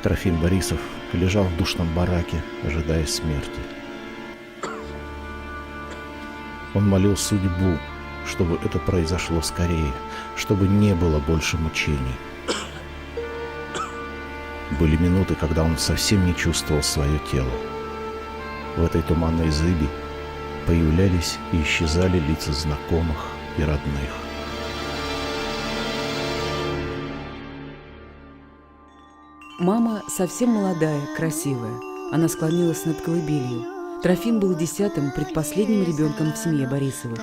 Трофим Борисов лежал в душном бараке, ожидая смерти. Он молил судьбу, чтобы это произошло скорее, чтобы не было больше мучений. Были минуты, когда он совсем не чувствовал свое тело. В этой туманной зыби появлялись и исчезали лица знакомых и родных. Мама совсем молодая, красивая. Она склонилась над колыбелью. Трофим был 10-м, предпоследним ребенком в семье Борисовых.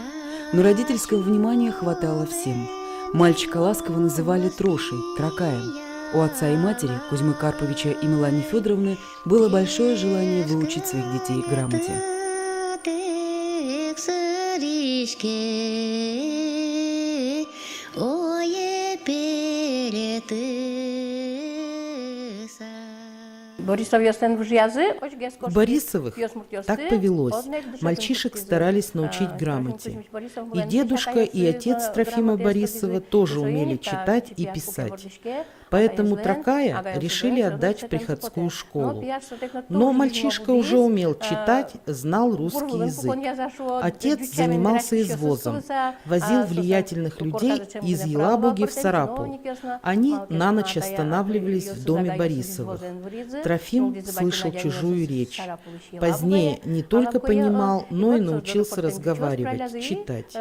Но родительского внимания хватало всем. Мальчика ласково называли Трошей, Тракаем. У отца и матери, Кузьмы Карповича и Миланы Федоровны, было большое желание выучить своих детей грамоте. В Борисовых так повелось. Мальчишек старались научить грамоте. И дедушка, и отец Трофима Борисова тоже умели читать и писать. Поэтому Тракая решили отдать в приходскую школу. Но мальчишка уже умел читать, знал русский язык. Отец занимался извозом, возил влиятельных людей из Елабуги в Сарапул. Они на ночь останавливались в доме Борисовых. Трофим слышал чужую речь. Позднее не только понимал, но и научился разговаривать, читать.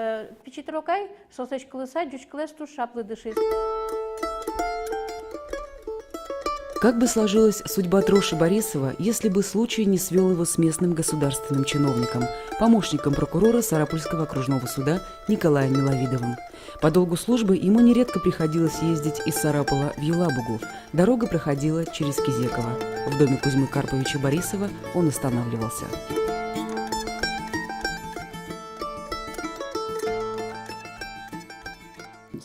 Как бы сложилась судьба Троши Борисова, если бы случай не свел его с местным государственным чиновником, помощником прокурора Сарапульского окружного суда Николаем Миловидовым. По долгу службы ему нередко приходилось ездить из Сарапула в Елабугу. Дорога проходила через Кизеково. В доме Кузьмы Карповича Борисова он останавливался.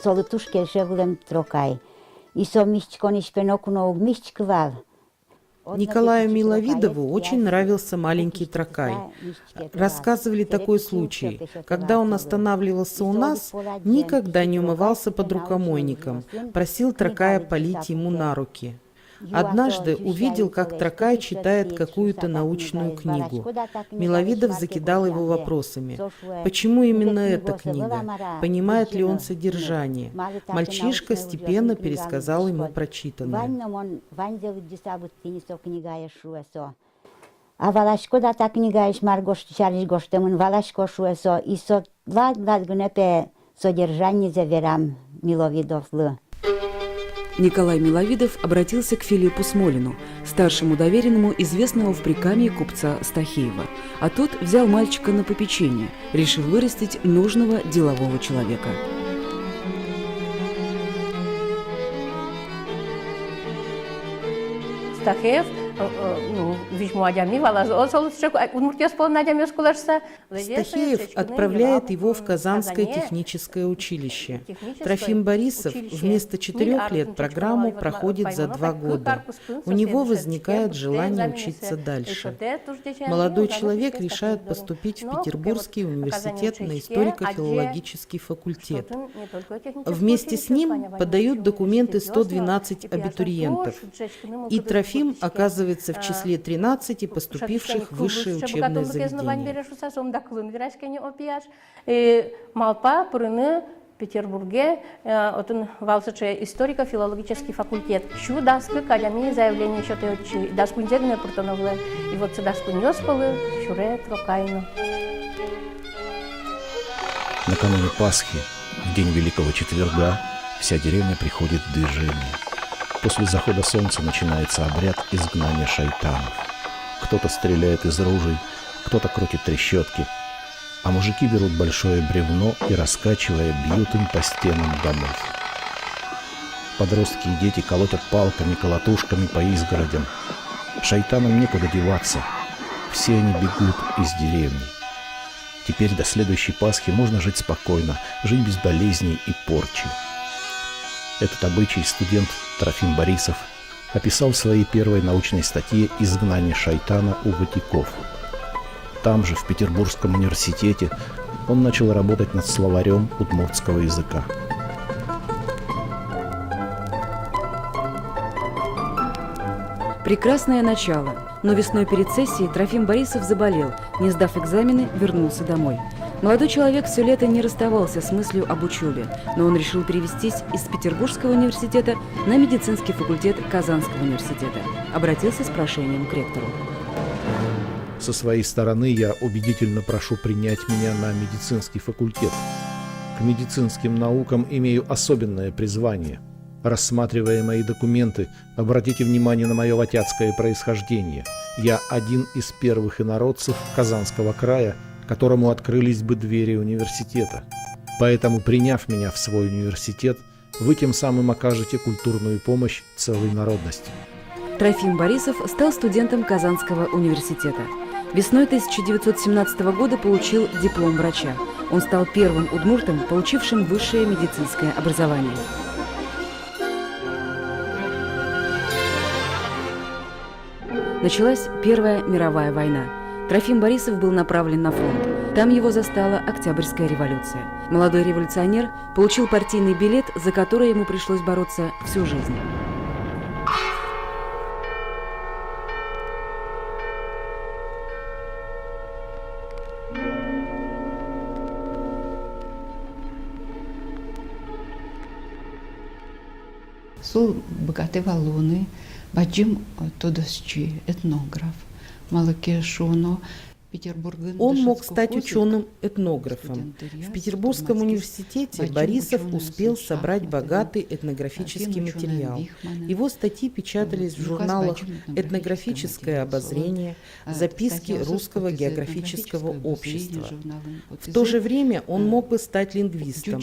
Солотушке жевлем Трокай. И со мисчкониш пенокуно мисчквал. Николаю Миловидову очень нравился маленький Тракай. Рассказывали такой случай. Когда он останавливался у нас, никогда не умывался под рукомойником. Просил Тракая полить ему на руки. Однажды увидел, как Тракай читает какую-то научную книгу. Миловидов закидал его вопросами. Почему именно эта книга? Понимает ли он содержание? Мальчишка степенно пересказал ему прочитанное. А Валашко да та книга иш маргош чалиш гоштемун Валашко шуэсо и со лад гунепе содержание заверам Миловидов лы. Николай Миловидов обратился к Филиппу Смолину, старшему доверенному известного в Прикамье купца Стахеева, а тот взял мальчика на попечение, решив вырастить нужного делового человека. Стахеев Стахеев отправляет его в Казанское техническое училище. Трофим Борисов вместо 4 лет программу проходит за 2 года. У него возникает желание учиться дальше. Молодой человек решает поступить в Петербургский университет на историко-филологический факультет. Вместе с ним подают документы 112 абитуриентов. И Трофим оказывается в числе 13 поступивших в высшее учебное заведение. В Петербурге валсаче историко-филологический факультет. Шу даскы кадями заявление что ты учи даску индегне протоновле и вот даску нёспалы шуре трокайну. Накануне Пасхи, в день Великого Четверга, вся деревня приходит в движение. После захода солнца начинается обряд изгнания шайтанов. Кто-то стреляет из ружей, кто-то крутит трещотки, а мужики берут большое бревно и, раскачивая, бьют им по стенам домов. Подростки и дети колотят палками, колотушками по изгородям. Шайтанам некуда деваться. Все они бегут из деревни. Теперь до следующей Пасхи можно жить спокойно, жить без болезней и порчи. Этот обычай студент Трофим Борисов описал в своей первой научной статье «Изгнание шайтана у ватиков». Там же, в Петербургском университете, он начал работать над словарем удмуртского языка. Прекрасное начало, но весной перед сессией Трофим Борисов заболел, не сдав экзамены, вернулся домой. Молодой человек все лето не расставался с мыслью об учебе, но он решил перевестись из Петербургского университета на медицинский факультет Казанского университета. Обратился с прошением к ректору. Со своей стороны я убедительно прошу принять меня на медицинский факультет. К медицинским наукам имею особенное призвание. Рассматривая мои документы, обратите внимание на мое ватятское происхождение. Я один из первых инородцев Казанского края, которому открылись бы двери университета. Поэтому, приняв меня в свой университет, вы тем самым окажете культурную помощь целой народности. Трофим Борисов стал студентом Казанского университета. Весной 1917 года получил диплом врача. Он стал первым удмуртом, получившим высшее медицинское образование. Началась Первая мировая война. Трофим Борисов был направлен на фронт. Там его застала Октябрьская революция. Молодой революционер получил партийный билет, за который ему пришлось бороться всю жизнь. Сул богатые валуны, баджим тодосчи, этнограф, малакешуно, Он мог стать ученым-этнографом. В Петербургском университете Борисов успел собрать богатый этнографический материал. Его статьи печатались в журналах «Этнографическое обозрение», «Записки Русского географического общества». В то же время он мог бы стать лингвистом.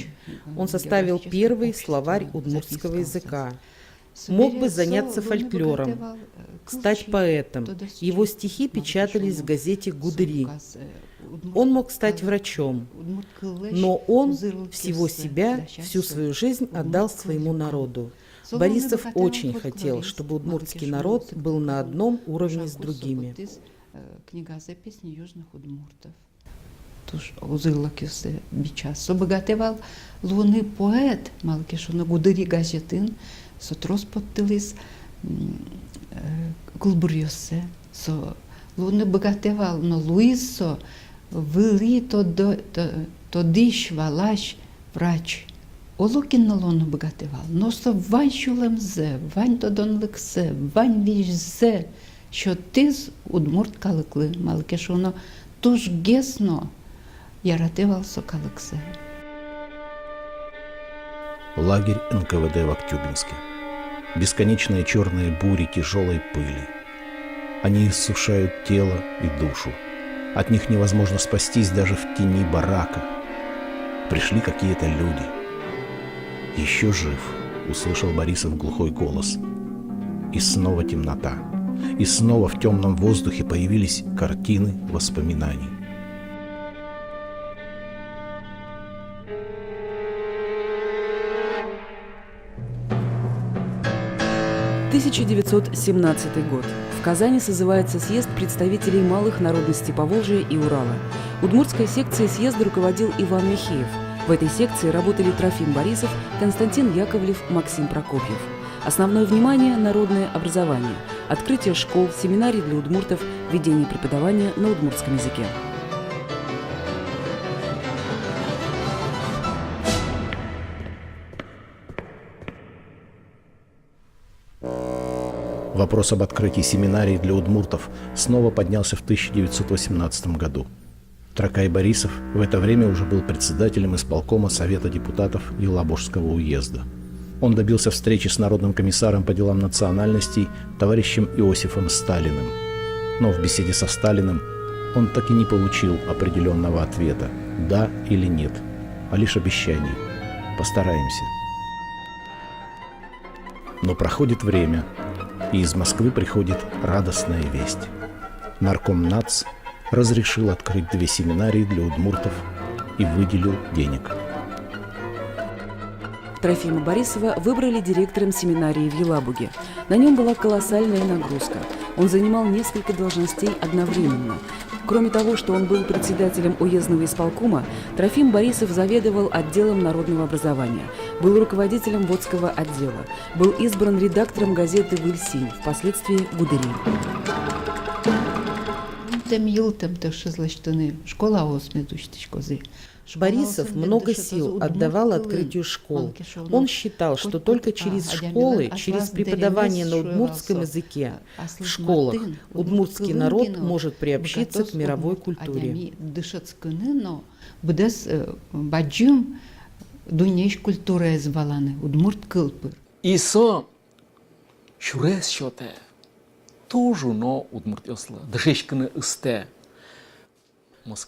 Он составил первый словарь удмуртского языка. Мог бы заняться фольклором, стать поэтом. Его стихи печатались в газете «Гудыри». Он мог стать врачом, но он всего себя, всю свою жизнь отдал своему народу. Борисов очень хотел, чтобы удмуртский народ был на одном уровне с другими. Книга записей южных удмуртов. Туж узылакюсе бичас. Обогатевал луны поэт, малкишуна Гудыри газетин, сотрос подтылис Гулбурьосе, со луны богатевал, но Луисо вели то диш валаш врач. Олукин на луну богатевал, но со вань шулемзе, вань тодон лексе, вань вижзе, що ти з удмурт каликли, малкешуно, туж гесно яратевал со каликсе. Лагерь НКВД в Актюбинске. Бесконечные черные бури тяжелой пыли. Они иссушают тело и душу. От них невозможно спастись даже в тени барака. Пришли какие-то люди. «Еще жив», — услышал Борисов глухой голос. И снова темнота. И снова в темном воздухе появились картины воспоминаний. – 1917 год. В Казани созывается съезд представителей малых народностей Поволжья и Урала. Удмуртской секцией съезда руководил Иван Михеев. В этой секции работали Трофим Борисов, Константин Яковлев, Максим Прокопьев. Основное внимание – народное образование, открытие школ, семинарий для удмуртов, ведение преподавания на удмуртском языке. Вопрос об открытии семинарий для удмуртов снова поднялся в 1918 году. Тракай Борисов в это время уже был председателем исполкома Совета депутатов Елабужского уезда. Он добился встречи с народным комиссаром по делам национальностей товарищем Иосифом Сталиным. Но в беседе со Сталиным он так и не получил определенного ответа «да» или «нет», а лишь обещаний «постараемся». Но проходит время, и из Москвы приходит радостная весть. Нарком НАЦ разрешил открыть 2 семинарии для удмуртов и выделил денег. Трофима Борисова выбрали директором семинарии в Елабуге. На нем была колоссальная нагрузка. Он занимал несколько должностей одновременно. Кроме того, что он был председателем уездного исполкома, Трофим Борисов заведовал отделом народного образования, был руководителем Водского отдела, был избран редактором газеты «Выльсинь», впоследствии «Гудыри». Школа осмедущтич козы. Борисов много сил отдавал открытию школ. Он считал, что только через школы, через преподавание на удмуртском языке в школах удмуртский народ может приобщиться к мировой культуре. Исо шурес шоте тоже но удмуртёсла дышечканы исте.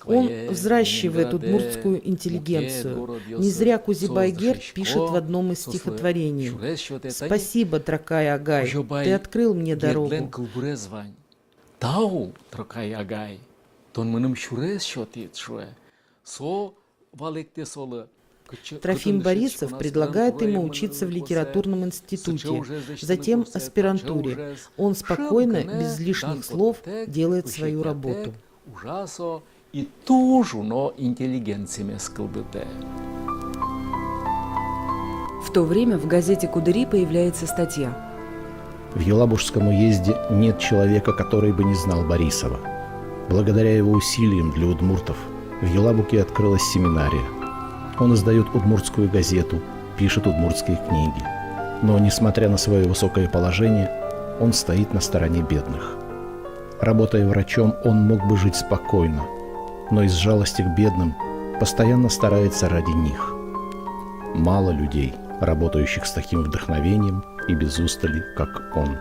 Он взращивает удмуртскую интеллигенцию. Не зря Кузибайгер пишет в одном из стихотворений: «Спасибо, Тракай Агай, ты открыл мне дорогу». Тау Тракай Агай, тон мыным шурес шотит шуэ, со валекте солы. Трофим Борисов предлагает ему учиться в литературном институте, затем аспирантуре. Он спокойно, без лишних слов, делает свою работу. Ужасо и тоже, но интеллигенциями сколбите. В то время в газете «Кудыри» появляется статья. В Елабужском уезде нет человека, который бы не знал Борисова. Благодаря его усилиям для удмуртов в Елабуге открылась семинария. Он издает удмуртскую газету, пишет удмуртские книги. Но, несмотря на свое высокое положение, он стоит на стороне бедных. Работая врачом, он мог бы жить спокойно, но из жалости к бедным постоянно старается ради них. Мало людей, работающих с таким вдохновением и без устали, как он.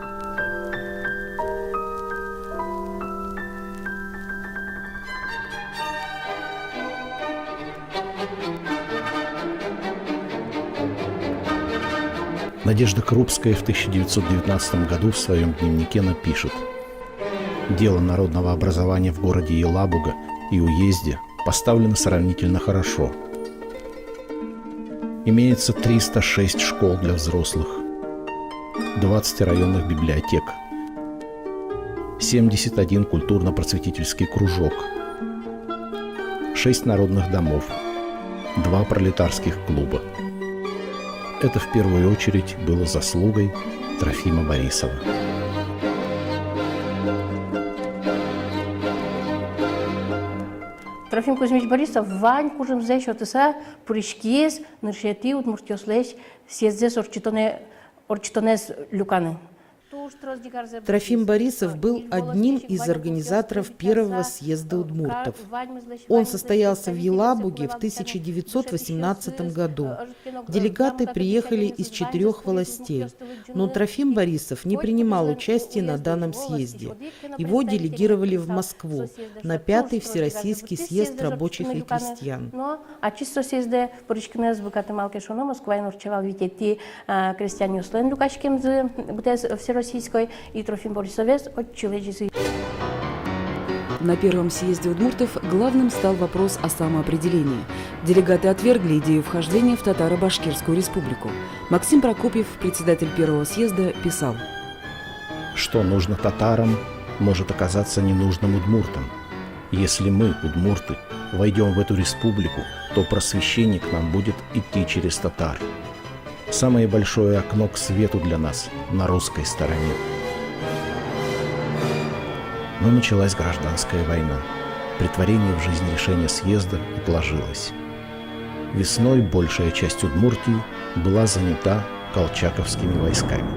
Надежда Крупская в 1919 году в своем дневнике напишет: «Дело народного образования в городе Елабуга и уезде поставлено сравнительно хорошо. Имеется 306 школ для взрослых, 20 районных библиотек, 71 культурно-просветительский кружок, 6 народных домов, 2 пролетарских клуба. Это в первую очередь было заслугой Трофима Борисова». Трофим Кузьмич Борисов Вань кужим здесь что-то пуришкиес ныршети удмуртёслеш съездес орчитонес люканы. Трофим Борисов был одним из организаторов первого съезда удмуртов. Он состоялся в Елабуге в 1918 году. Делегаты приехали из 4 властей, но Трофим Борисов не принимал участия на данном съезде. Его делегировали в Москву на 5-й Всероссийский съезд рабочих и крестьян. И Трофим Борисовец отчележится. На первом съезде удмуртов главным стал вопрос о самоопределении. Делегаты отвергли идею вхождения в Татаро-Башкирскую республику. Максим Прокопьев, председатель первого съезда, писал: «Что нужно татарам, может оказаться ненужным удмуртам. Если мы, удмурты, войдем в эту республику, то просвещение к нам будет идти через татар. Самое большое окно к свету для нас на русской стороне». Но началась гражданская война. Претворение в жизнь решения съезда отложилось. Весной большая часть Удмуртии была занята колчаковскими войсками.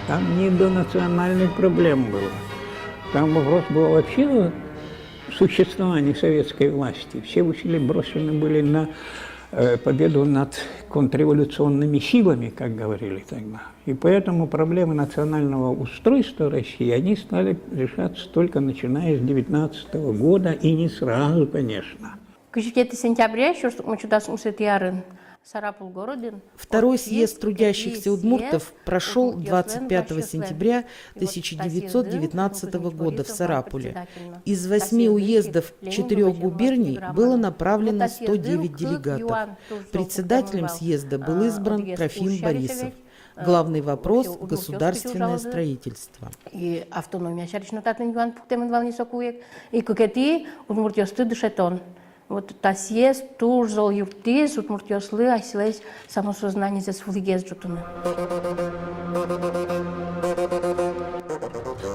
Там не до национальных проблем было. Там вопрос был вообще существования советской власти. Все усилия брошены были на победу над контрреволюционными силами, как говорили тогда. И поэтому проблемы национального устройства России, они стали решаться только начиная с 19 года, и не сразу, конечно. К 10 сентября, что мы чудо Второй съезд трудящихся удмуртов прошел 25 сентября 1919 года в Сарапуле. Из 8 уездов 4 губерний было направлено 109 делегатов. Председателем съезда был избран Трофим Борисов. Главный вопрос – государственное строительство. И автономия шаричнотатен Иван Пухтемен Валнисокуек, и кукети удмуртиосты душетон. Вот та съезд, тур, зол юртиз, удмуртиослы, айсилейс, самосознание за свулигез джутуны.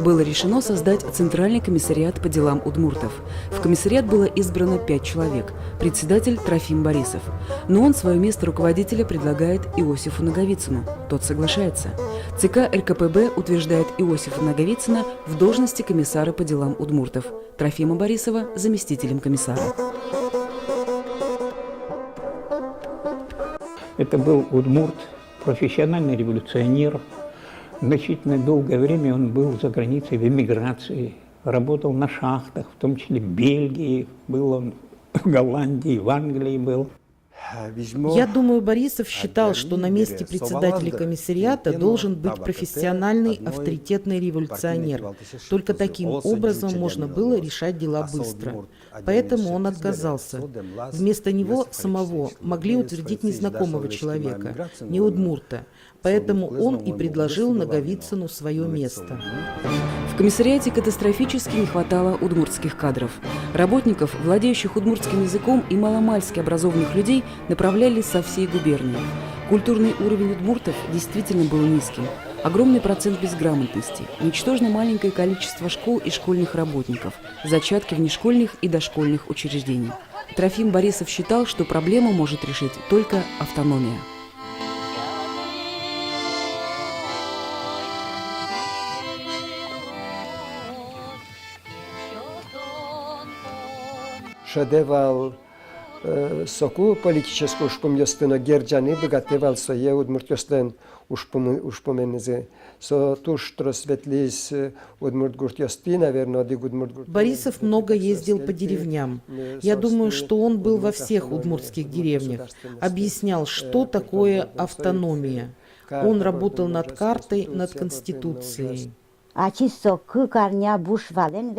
Было решено создать Центральный комиссариат по делам удмуртов. В комиссариат было избрано 5 человек, председатель Трофим Борисов. Но он свое место руководителя предлагает Иосифу Наговицыну. Тот соглашается. ЦК РКПБ утверждает Иосифа Наговицына в должности комиссара по делам удмуртов, Трофима Борисова – заместителем комиссара. Это был удмурт, профессиональный революционер. Значительно долгое время он был за границей в эмиграции, работал на шахтах, в том числе в Бельгии, был он в Голландии, в Англии был. Я думаю, Борисов считал, что на месте председателя комиссариата должен быть профессиональный, авторитетный революционер. Только таким образом можно было решать дела быстро. Поэтому он отказался. Вместо него самого могли утвердить незнакомого человека, не удмурта. Поэтому он и предложил Наговицыну свое место. В комиссариате катастрофически не хватало удмуртских кадров. Работников, владеющих удмуртским языком и маломальски образованных людей, направляли со всей губернии. Культурный уровень удмуртов действительно был низким. Огромный процент безграмотности, ничтожно маленькое количество школ и школьных работников, зачатки внешкольных и дошкольных учреждений. Трофим Борисов считал, что проблему может решить только автономия. Шедевал соку политическую шпумьостыно герджаны богатевал сое удмуртьостен ушпоменезе. Со туш тросветлись удмуртгуртьости, наверное, диг удмуртгурт. Борисов много ездил по деревням. Я думаю, что он был во всех удмуртских деревнях. Объяснял, что такое автономия. Он работал над картой, над конституцией.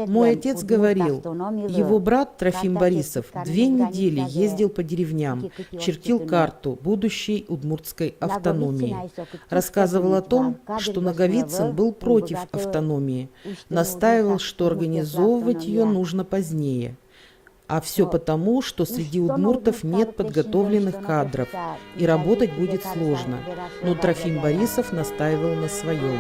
Мой отец говорил, его брат Трофим Борисов 2 недели ездил по деревням, чертил карту будущей удмуртской автономии. Рассказывал о том, что Наговицын был против автономии, настаивал, что организовывать ее нужно позднее. А все потому, что среди удмуртов нет подготовленных кадров, и работать будет сложно. Но Трофим Борисов настаивал на своем.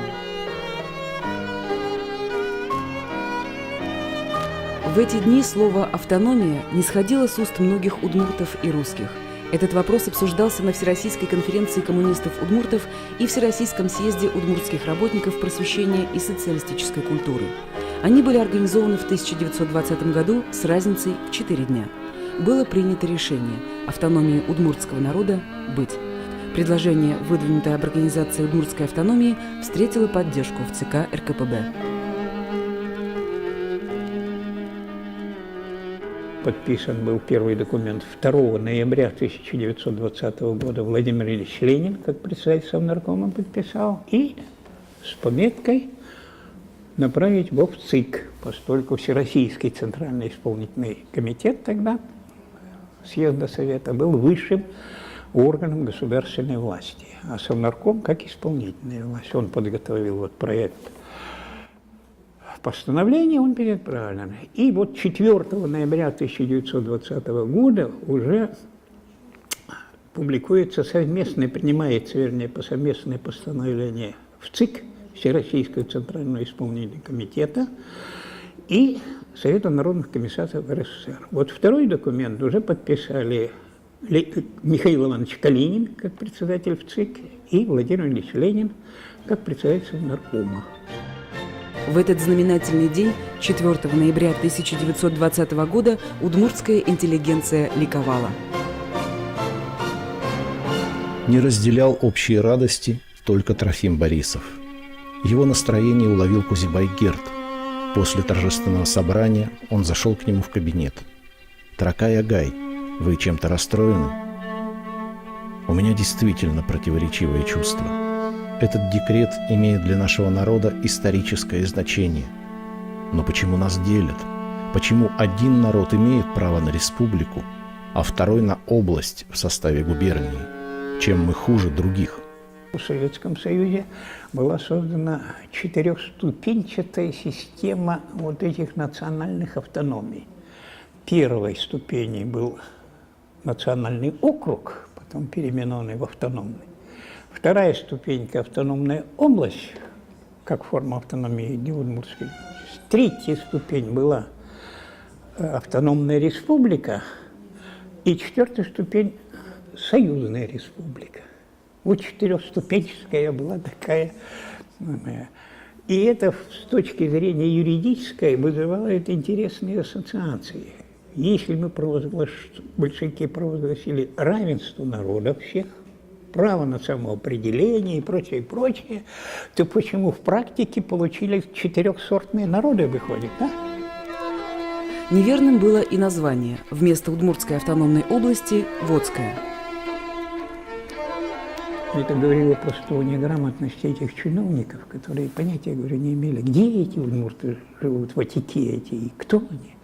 В эти дни слово «автономия» не сходило с уст многих удмуртов и русских. Этот вопрос обсуждался на Всероссийской конференции коммунистов-удмуртов и Всероссийском съезде удмуртских работников просвещения и социалистической культуры. Они были организованы в 1920 году с разницей в 4 дня. Было принято решение автономии удмуртского народа быть. Предложение, выдвинутое об организации удмуртской автономии, встретило поддержку в ЦК РКПБ. Подписан был первый документ 2 ноября 1920 года. Владимир Ильич Ленин, как председатель Совнаркома, подписал. И с пометкой направить его в ЦИК, поскольку Всероссийский Центральный исполнительный комитет тогда съезда Совета был высшим органом государственной власти, а Совнарком как исполнительная власть. Он подготовил вот проект постановление, он переправлен. И вот 4 ноября 1920 года уже публикуется совместное, принимается, вернее, совместное постановление в ЦИК, Всероссийского Центрального исполнительного комитета, и Совета народных комиссаров РСФСР. Вот второй документ уже подписали Михаил Иванович Калинин как председатель в ЦИК и Владимир Ильич Ленин как председатель Совнаркома. В этот знаменательный день, 4 ноября 1920 года, удмуртская интеллигенция ликовала. Не разделял общие радости только Трофим Борисов. Его настроение уловил Кузибай Герд. После торжественного собрания он зашел к нему в кабинет. «Тракай Агай, вы чем-то расстроены?» У меня действительно противоречивые чувства. Этот декрет имеет для нашего народа историческое значение. Но почему нас делят? Почему один народ имеет право на республику, а второй на область в составе губернии? Чем мы хуже других? В Советском Союзе была создана четырехступенчатая система вот этих национальных автономий. Первой ступенью был национальный округ, потом переименованный в автономный. Вторая ступенька – автономная область, как форма автономии Удмуртской. Третья ступень была автономная республика, и четвертая ступень – союзная республика. Вот четырехступенчатая была такая. И это с точки зрения юридической вызывает интересные ассоциации. Если мы большевики провозгласили равенство народа всех, право на самоопределение и прочее, то почему в практике получились четырехсортные народы, выходят, да? Неверным было и название. Вместо Удмуртской автономной области – Водская. Это говорило просто о неграмотности этих чиновников, которые понятия, говорю, не имели. Где эти удмурты живут, ватики эти, и кто они?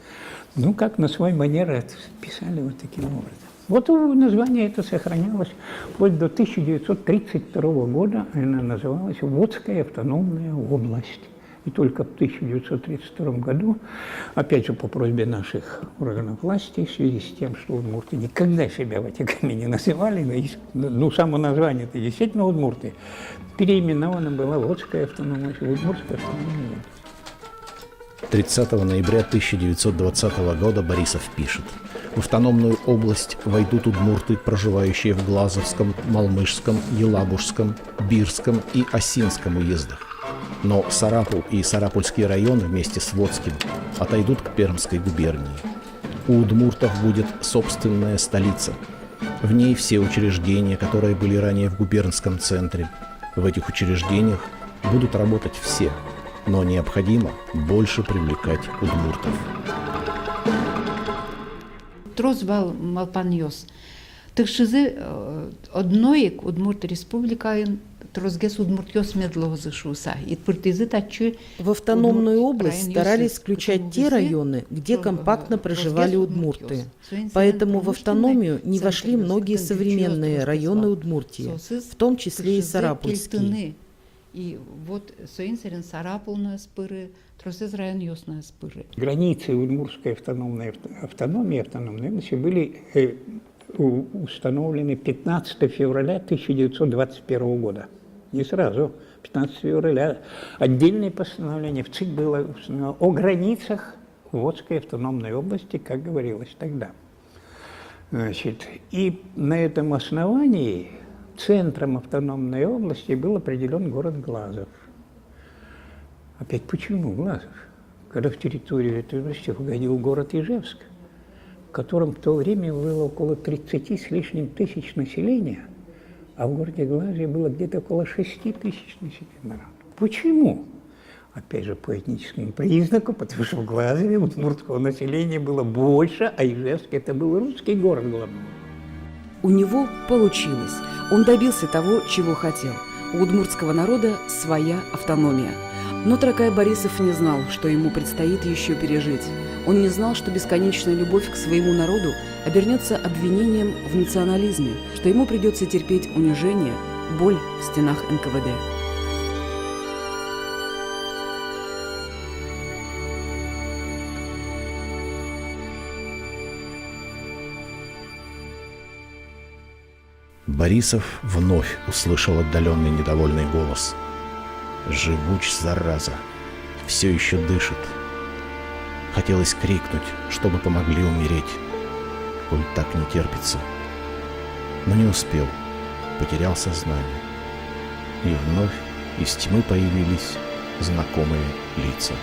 Ну, как на свой манер это писали вот таким образом. Вот название это сохранялось вплоть до 1932 года. Она называлась Водская автономная область. И только в 1932 году, опять же по просьбе наших органов власти, в связи с тем, что удмурты никогда себя ватиками не называли, ну, само название-то действительно удмурты, переименована была Водская автономная, Удмуртская автономная область. 30 ноября 1920 года Борисов пишет: в автономную область войдут удмурты, проживающие в Глазовском, Малмышском, Елабужском, Бирском и Осинском уездах. Но Сарапул и Сарапульский район вместе с Водским отойдут к Пермской губернии. У удмуртов будет собственная столица. В ней все учреждения, которые были ранее в губернском центре. В этих учреждениях будут работать все, но необходимо больше привлекать удмуртов. Трозвал Малпаньос. Тышизы одной удмурт республика Трозгес удмуртьос медлозышуса. И партизы тачу. В автономную область старались включать те районы, где компактно проживали удмурты. Поэтому в автономию не вошли многие современные районы Удмуртии, в том числе и Сарапульские. И вот Соинсерен Сарапулная спыры, Тросез район Йосная спыры. Границы удмуртской автономной области были установлены 15 февраля 1921 года. Не сразу, 15 февраля. Отдельное постановление в ЦИК было установлено о границах Водской автономной области, как говорилось тогда. Значит, и на этом основании центром автономной области был определен город Глазов. Опять почему Глазов? Когда в территорию этой области входил город Ижевск, в котором в то время было около 30 с лишним тысяч населения, а в городе Глазове было где-то около 6 тысяч населения. Почему? Опять же, по этническому признаку, потому что в Глазове удмуртского населения было больше, а Ижевск – это был русский город главный. У него получилось. Он добился того, чего хотел. У удмуртского народа своя автономия. Но Тракай Борисов не знал, что ему предстоит еще пережить. Он не знал, что бесконечная любовь к своему народу обернется обвинением в национализме, что ему придется терпеть унижение, боль в стенах НКВД. Борисов вновь услышал отдаленный недовольный голос. «Живуч, зараза! Все еще дышит!» Хотелось крикнуть, чтобы помогли умереть, коль так не терпится. Но не успел, потерял сознание. И вновь из тьмы появились знакомые лица.